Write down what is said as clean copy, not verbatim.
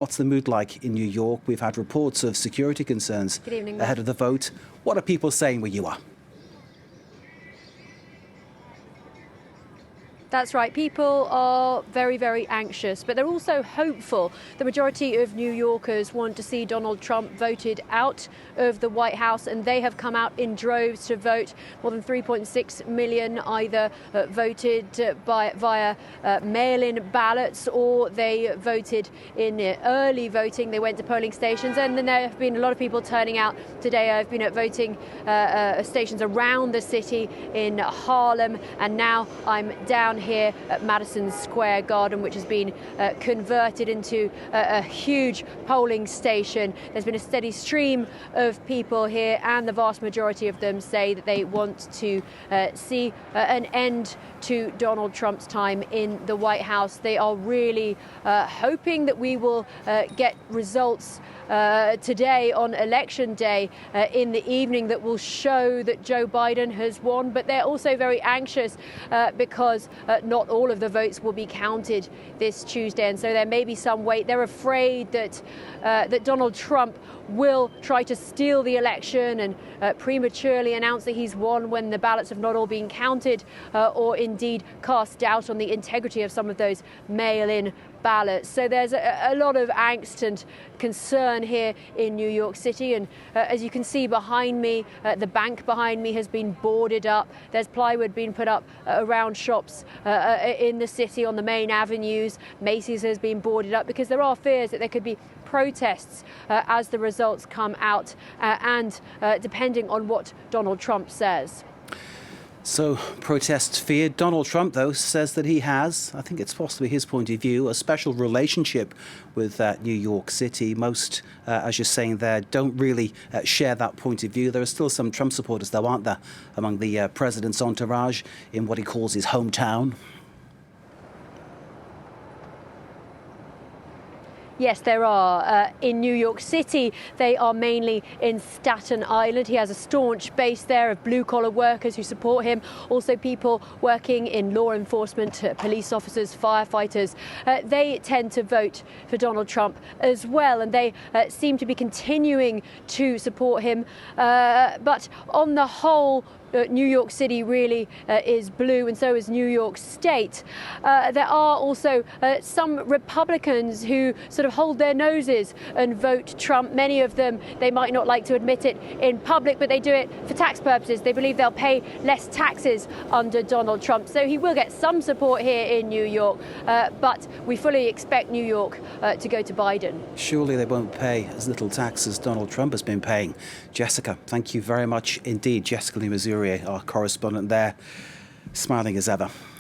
What's the mood like in New York? We've had reports of security concerns Good evening, ahead of the vote. What are people saying where you are? That's right. People are very, very anxious, but they're also hopeful. The majority of New Yorkers want to see Donald Trump voted out of the White House, and they have come out in droves to vote. More than 3.6 million either voted via mail-in ballots, or they voted in early voting. They went to polling stations, and then there have been a lot of people turning out today. I've been at voting stations around the city in Harlem, and now I'm down here at Madison Square Garden, which has been converted into a huge polling station. There's been a steady stream of people here, and the vast majority of them say that they want to see an end to Donald Trump's time in the White House. They are really hoping that we will get results today on election day in the evening that will show that Joe Biden has won, but they're also very anxious because not all of the votes will be counted this Tuesday, and so there may be some wait. They're afraid that that Donald Trump will try to steal the election and prematurely announce that he's won when the ballots have not all been counted, or indeed cast doubt on the integrity of some of those mail-in ballots. So there's a lot of angst and concern here in New York City, and as you can see behind me, the bank behind me has been boarded up. There's plywood being put up around shops in the city on the main avenues. Macy's has been boarded up because there are fears that there could be protests as the results come out, and depending on what Donald Trump says. So, protests feared. Donald Trump, though, says that he has, I think it's possibly his point of view, a special relationship with New York City. Most, as you're saying there, don't really share that point of view. There are still some Trump supporters, though, aren't there, among the president's entourage in what he calls his hometown? Yes, there are. In New York City, they are mainly in Staten Island. He has a staunch base there of blue-collar workers who support him. Also people working in law enforcement, police officers, firefighters. They tend to vote for Donald Trump as well, and they seem to be continuing to support him. But on the whole, New York City really is blue, and so is New York State. There are also some Republicans who sort of hold their noses and vote Trump. Many of them, they might not like to admit it in public, but they do it for tax purposes. They believe they'll pay less taxes under Donald Trump. So he will get some support here in New York, but we fully expect New York to go to Biden. Surely they won't pay as little tax as Donald Trump has been paying. Jessica, thank you very much indeed. Jessica Le Masurier, our correspondent there, smiling as ever.